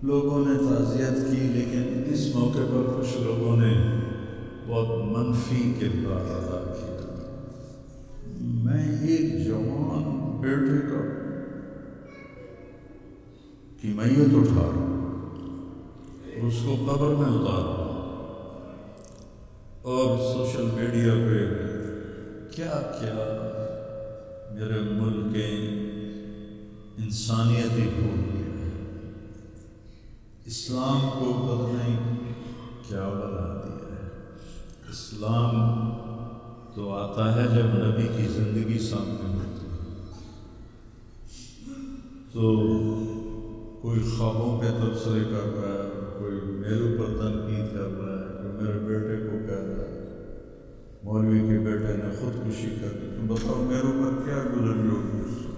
لوگوں نے تعزیت کی، لیکن اس موقع پر کچھ لوگوں نے بہت منفی کردار ادا کیا۔ میں ایک جوان بیٹے کی میت اٹھا رہا ہوں، اس کو قبر میں اتار رہا ہوں، اور سوشل میڈیا پہ کیا کیا میرے ملک کے انسانیت ہی بھول گیا ہے، اسلام کو پتہ نہیں کیا بنا دیا ہے۔ اسلام تو آتا ہے جب نبی کی زندگی سامنے ہوتی ہے، تو کوئی خوابوں پہ تبصرے کر رہا ہے، کوئی میرے اوپر تنقید کر رہا ہے، کوئی میرے بیٹے کو کہہ رہا ہے مولوی کے بیٹے نے خودکشی کر دی، تم بتاؤ میرے اوپر کیا گزری ہوگی اس سے؟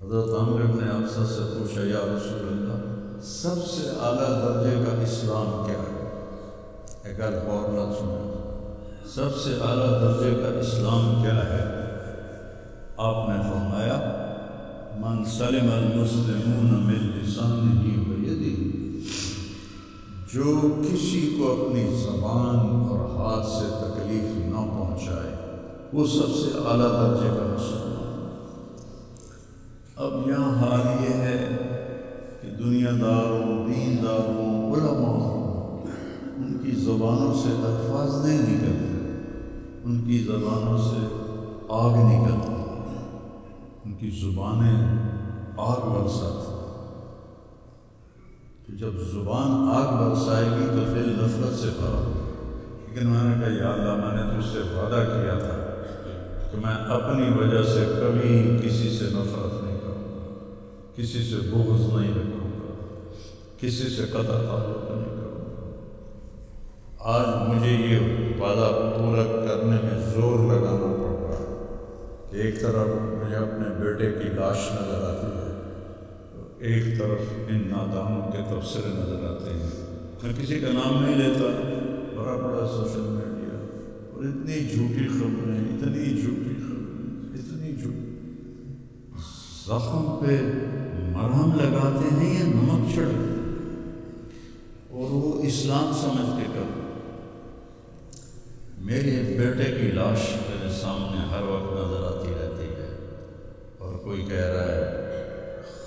حضرت عمر بن ابسہ سے پوچھا، یا رسول اللہ، سب سے اعلیٰ درجے کا اسلام کیا ہے؟ ایک غور نہ سنیں، سب سے اعلیٰ درجے کا اسلام کیا ہے؟ آپ نے فرمایا، من سلم المسلمون من لسانہ و یدہ، جو کسی کو اپنی زبان اور ہاتھ سے تکلیف نہ پہنچائے وہ سب سے اعلیٰ درجے کا مسلمان۔ اب یہاں حال یہ ہے کہ دنیا داروں، دین داروں، علماء، ان کی زبانوں سے الفاظ نہیں نکلتے، ان کی زبانوں سے آگ نکلتی، ان کی زبانیں آگ برساتی۔ تو جب زبان آگ برسائے گی تو دل نفرت سے بھرا، لیکن میں نے کہا یا اللہ، میں نے تجھ سے وعدہ کیا تھا کہ میں اپنی وجہ سے کبھی کسی سے نفرت نہیں کروں گا، کسی سے بغض نہیں رکھوں گا، کسی سے قطع تعلق نہیں کروں گا۔ آج مجھے یہ وعدہ پورا کرنے میں زور لگانا پڑ رہا ہے کہ ایک طرف مجھے اپنے بیٹے کی لاش نظر آتی ہے، ایک طرف ان نادانوں کے تبصرے نظر آتے ہیں۔ میں کسی کا نام نہیں لیتا، بڑا بڑا سوشل میڈیا، اور اتنی جھوٹی خبریں، اتنی جھوٹی خبریں، اتنی جھوٹی، زخم پہ مرہم لگاتے ہیں یا نمک چھڑکتے ہیں، اور وہ اسلام سمجھ کے کرتے۔ میرے بیٹے کی لاش میرے سامنے ہر وقت نظر آتی رہتی ہے، اور کوئی کہہ رہا ہے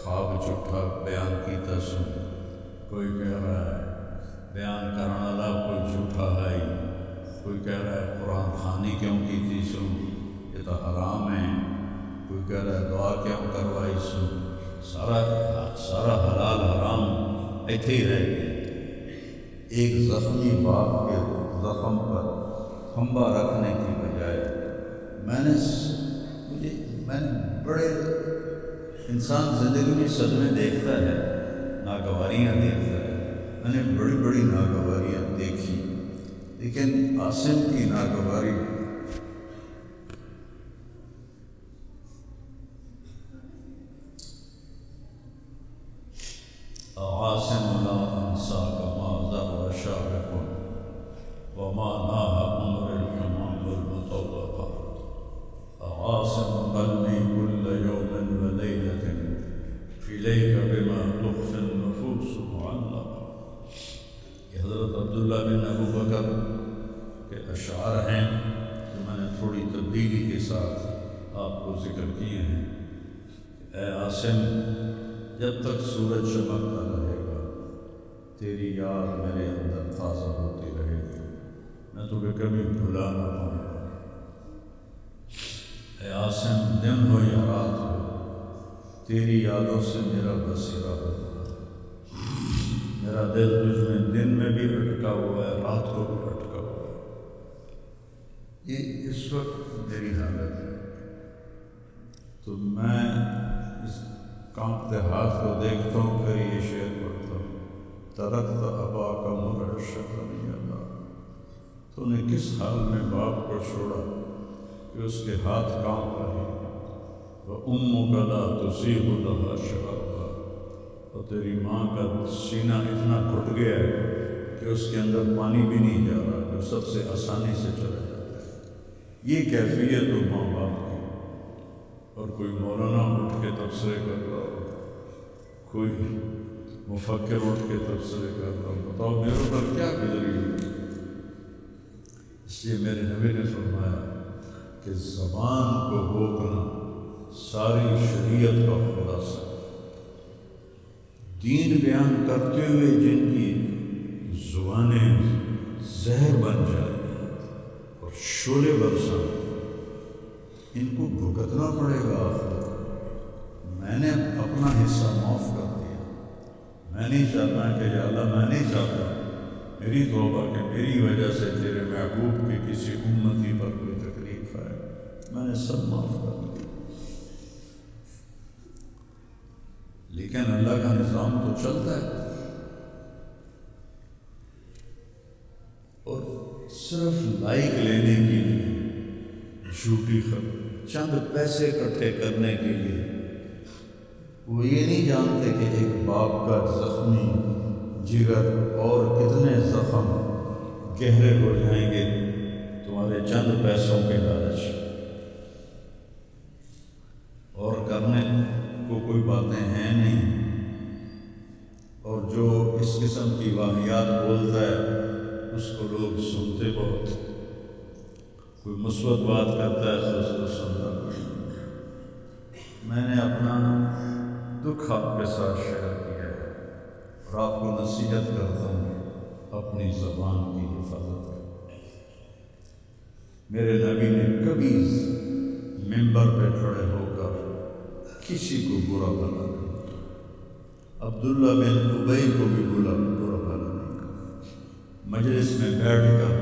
خواب جھوٹا بیان کیتا سو، کوئی کہہ رہا ہے بیان کرنے والا کوئی جھوٹا ہے، کوئی کہہ رہا ہے قرآن خوانی کیوں کی سو، یہ تو حرام ہے، کوئی کہہ رہا ہے دعا کیوں کروائی سو، سارا حلال حرام ایتھے ہی رہ گیا۔ ایک زخمی باپ کے زخم پر پھنبا رکھنے کی بجائے میں نے بڑے انسان زندگی میں صدمے دیکھتا ہے، ناگواریاں دیکھتا ہے، میں نے بڑی بڑی ناگواریاں دیکھی، لیکن عاصم کی ناگواری عاصم لا انساک ما ذر شارق وما ناہ عمر الحمام المطوقہ، عاصم قلبی كل يوم وليلة إليك بما تخفي النفوس معلقة۔ یہ حضرت عبداللہ بن ابو بکر کے اشعار ہیں کہ میں نے تھوڑی تبدیلی کے ساتھ آپ کو ذکر کیے ہیں۔ اے عاصم، جب تک سورج چمکتا رہے گا تیری یاد میرے اندر تازہ ہوتی رہے گی، میں تمہیں کبھی بھلا نہ پاؤں گا۔ اے عاصم، دن ہو یا رات ہو تیری یادوں سے میرا بصیرہ ہوگا، میرا دل تجھ میں دن میں بھی اٹکا ہوا ہے، رات کو بھی اٹکا ہوا ہے۔ یہ اس وقت میری حالت ہے، تو میں اس کانپتے ہاتھ کو دیکھتا ہوں، پھر یہ شعر پڑھتا ہوں، ترکت اباک مرعشۃ یا اللہ، تو نے کس حال میں باپ کو چھوڑا کہ اس کے ہاتھ کانپ رہے ہیں، وَأُمُّكَ لَا تُصِيبُ لَهَا شَرَابًا، اور تیری ماں کا سینہ اتنا گھٹ گیا ہے کہ اس کے اندر پانی بھی نہیں جا رہا، جو سب سے آسانی سے چلا جاتا ہے۔ یہ کیفیت ہو ماں باپ کی. اور کوئی مولانا اٹھ کے تبصرے کر رہا ہو، کوئی مفکر اٹھ کے تبصرے کر رہا ہو، بتاؤ میرے اوپر کیا گزری ہوئی. اس لیے میرے نبی نے فرمایا کہ زبان کو روکنا ساری شریعت کا خلاصہ. دین بیان کرتے ہوئے جن کی زبانیں زہر بن جائیں اور شعلے برساں، ان کو بھگتنا پڑے گا. میں نے اپنا حصہ معاف کر دیا. میں نہیں چاہتا کہ یا اللہ، میں نہیں چاہتا میری توبہ کہ میری وجہ سے تیرے محبوب کی کسی امتی پر کوئی تکلیف آئے. میں نے سب معاف کر دیا. لیکن اللہ کا نظام تو چلتا ہے، اور صرف لائک لینے کے لیے جھوٹی خبر، چند پیسے اکٹھے کرنے کے لیے وہ یہ نہیں جانتے کہ ایک باپ کا زخمی جگر اور کتنے زخم گہرے ہو جائیں گے تمہارے چند پیسوں کے لالچ. اور کرنے کو کوئی باتیں ہیں نہیں، اور جو اس قسم کی واقعات بولتا ہے اس کو لوگ سنتے بہت. کوئی مثبت بات کرتا ہے تو اس کو سنتا بہت. میں نے اپنا دکھ آپ کے ساتھ شیئر کیا ہے اور آپ کو نصیحت کرتا ہوں اپنی زبان کی حفاظت کریں. میرے نبی نے کبھی ممبر پہ کھڑے ہو کر کسی کو برا بھلا نہیں کہا. عبداللہ بن ابی کو بھی برا بھلا نہیں کہا. مجلس میں بیٹھ کر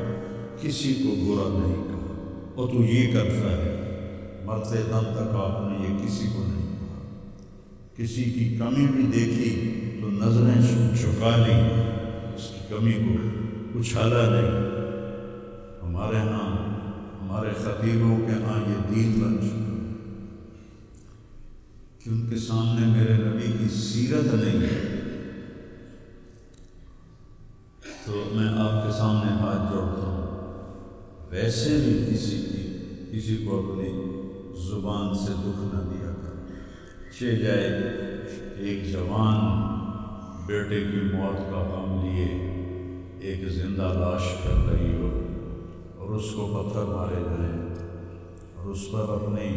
کسی کو برا نہیں کہا. اور تو یہ کرتا ہے، مرتے دم تک آپ نے یہ کسی کو نہیں کہا. کسی کی کمی بھی دیکھی تو نظریں جھکا لی، اس کی کمی کو اچھالا نہیں. ہمارے ہاں، ہمارے خطیبوں کے ہاں یہ دین بن چکا کہ ان کے سامنے میرے نبی کی سیرت نہیں ہے. تو میں آپ کے سامنے ہاتھ جوڑتا ہوں، ویسے بھی کسی کو اپنی زبان سے دکھ نہ دیا کر. چہ جائے ایک جوان بیٹے کی موت کا غم لیے ایک زندہ لاش کر رہی ہو اور اس کو پتھر مارے جائیں اور اس پر اپنے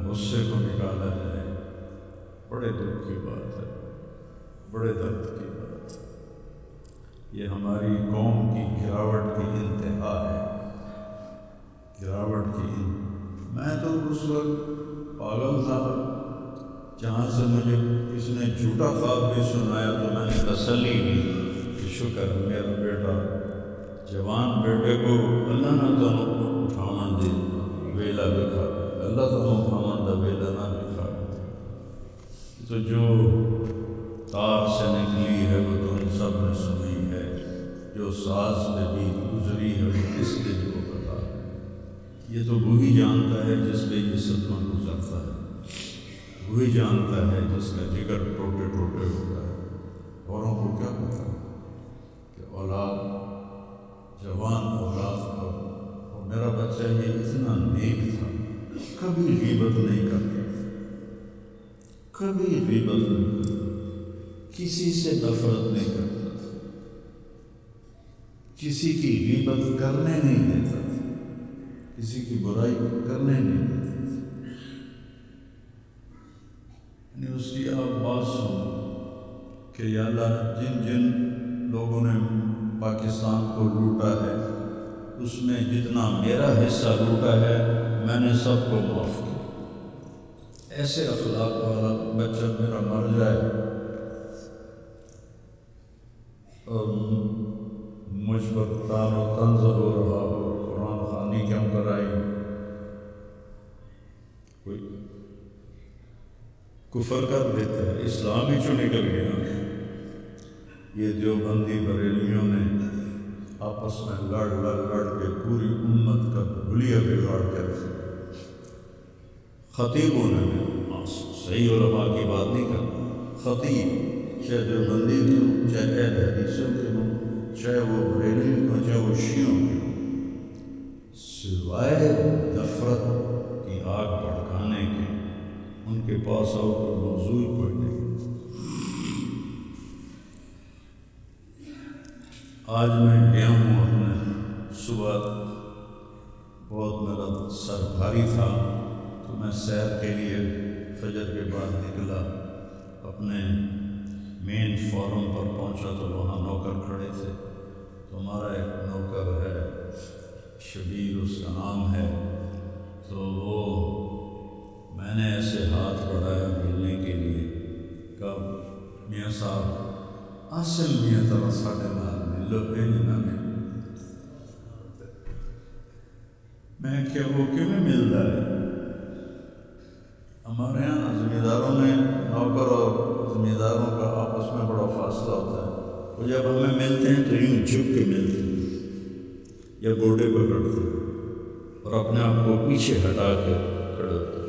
غصے کو نکالا جائے. بڑے دکھ کی بات ہے، بڑے درد کی بات ہے. یہ ہماری قوم کی گراوٹ کی انتہا ہے، گراوٹ کی میں تو اس وقت پاگل تھا جہاں سے مجھے کسی نے جھوٹا خواب بھی سنایا تو میں نے تسلی کی کہ شکر میرا بیٹا، جوان بیٹے کو اللہ نہ تو اٹھانا دے ویلا لکھا، اللہ تو اٹھانا دا ویلا نہ لکھا. تو جو تار سے نکلی ہے وہ تو ہم سب نے سنی ہے، جو ساز میں بھی گزری ہے وہ کس دل کو پتا ہے. یہ تو وہی جانتا ہے جس پہ یہ صدمہ گزرتا ہے، وہی جانتا ہے جس کا جگر ٹوٹے ٹوٹے ہوتا ہے. اوروں کو کیا پتا کہ اولاد، جوان اولاد کا، اور میرا بچہ یہ اتنا نیک تھا، کبھی غیبت نہیں کرتا، کبھی غیبت نہیں کرتا، کسی سے نفرت نہیں کرتا تھا، کسی کی غیبت کرنے نہیں دیتا تھا، کسی کی برائی کرنے نہیں دیتا تھا. یعنی اس کی آپ بات سنو کہ یا اللہ جن جن لوگوں نے پاکستان کو لوٹا ہے اس میں جتنا میرا حصہ لوٹا ہے میں نے سب کو معاف کیا. ایسے اخلاق والا بچہ میرا مر جائے اور مجھ پر تان و طنز ہو رہا ہو، قرآن خوانی کیوں کرائی، کوئی کفر کر دیتا ہے، اسلام ہی چوں نکل گیا. یہ دیوبندی بریلویوں نے آپس میں لڑ کے پوری امت کا بھولیا بگاڑ کے رکھا. خطیبوں نے صحیح علماء کی بات نہیں کرتا، خطیب چاہے دیوبندی کے ہوں، چاہے اہل حدیثوں کے ہوں، چاہے وہ بریلوی ہوں، چاہے وہ شیعوں کے ہوں، کے پاس آؤ تو موضوع ہی کوئی نہیں۔ آج میں گیا ہوں اپنے صبح، بہت میرا سر بھاری تھا تو میں سیر کے لیے فجر کے بعد نکلا، اپنے مین فورم پر پہنچا تو وہاں نوکر کھڑے تھے، تو ہمارا ایک نوکر ہے شبیر اس کا نام ہے، تو وہ میں نے ایسے ہاتھ بڑھایا ملنے کے لیے، کب میاں صاحب آسل میاں طرح ساڑھے نال ملو نہ میں کیا وہ کیوں میں مل رہا ہے؟ ہمارے یہاں زمینداروں میں نوکر اور زمینداروں کا آپس میں بڑا فاصلہ ہوتا ہے، وہ جب ہمیں ملتے ہیں تو یوں جھک کے ملتے ہیں یا گوڈے پکڑتے ہیں اور اپنے آپ کو پیچھے ہٹا کے کھڑے ہوتے ہیں۔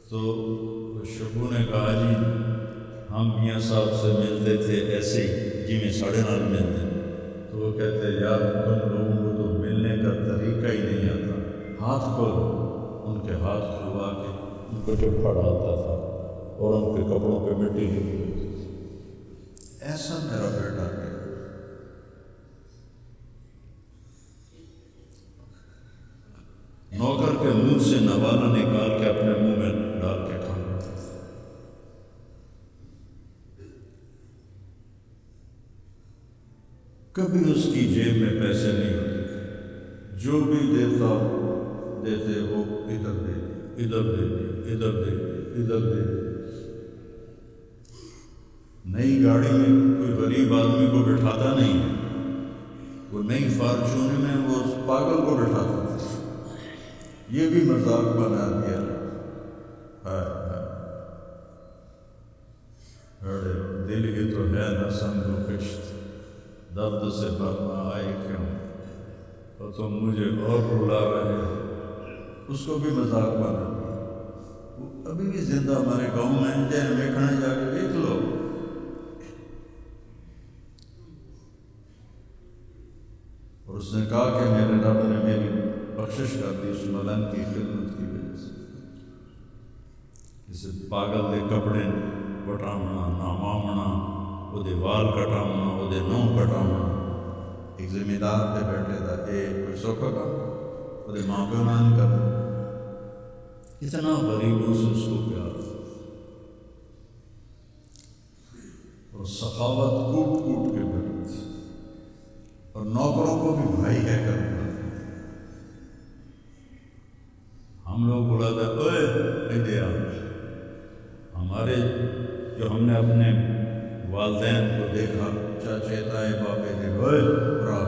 تو شبو نے کہا جی ہم میاں صاحب سے ملتے تھے ایسے ہی جی میں ساڑھے نال ملتے، تو وہ کہتے یار تم لوگوں کو تو ملنے کا طریقہ ہی نہیں آتا، ہاتھ کھولو۔ ان کے ہاتھ کھلوا کے ان کو جو پھڑاتا تھا اور ان کے کپڑوں پہ مٹی لگی ہوتی تھی۔ ایسا میرا بیٹا ہے، نوکر کے منہ سے نوالا نکال کے اپنے منہ میں ڈال کے کھانا تھا۔ کبھی اس کی جیب میں پیسے نہیں ہوتے، جو بھی دیتے وہ ادھر دے دے، ادھر دے دے، ادھر دے دے، ادھر دے دے۔ نئی گاڑی میں کوئی غریب آدمی کو بٹھاتا نہیں ہے، وہ نئی فارچونر میں وہ پاگل کو بٹھاتا تھا۔ یہ بھی مذاق بنا دیا دل کی تو ہے نہ سمجھو کشت، درد سے برما آئے کیوں اور تم مجھے اور رلا رہے ہو، اس کو بھی مذاق بنا دیا۔ وہ ابھی بھی زندہ ہمارے گاؤں میں جائیں دیکھنے جا کے دیکھ لو۔ اور اس نے کہا کہ میرے رب نے میری بخشش کر دی اس ملنگ کی خدمت کی وجہ سے۔ کسی پاگل دے کپڑے وٹامنا نہ مامنا، وہ دے وال کٹامنا، وہ دے نو کٹامنا۔ ایک زمیندار دے بیٹھے تھا کوئی سوکھا کا وہ دے ماں پہ مان کر اتنا غریبوں سے اس کو پیار تھا اور سخاوت کوٹ کوٹ کے بڑھتی تھی اور نوکروں کو بھی بھائی کہہ کر بلاتے تھے۔ ہم لوگ بلاتے اوئے ادھر آ، ہمارے جو ہم نے اپنے والدین کو دیکھا چاچے تائے بابے دے اوئے برا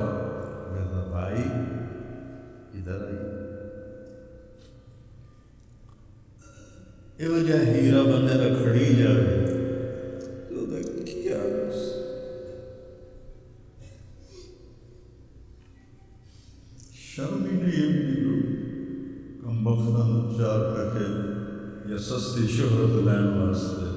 کہتا بھائی ادھر آئی۔ یہ وجہ ہیرا بندے دا کھڑی جائے تو دا کیا شرم ہی نہیں ہے کم بختن چار رکھے یا سستی شہرت لین واسطے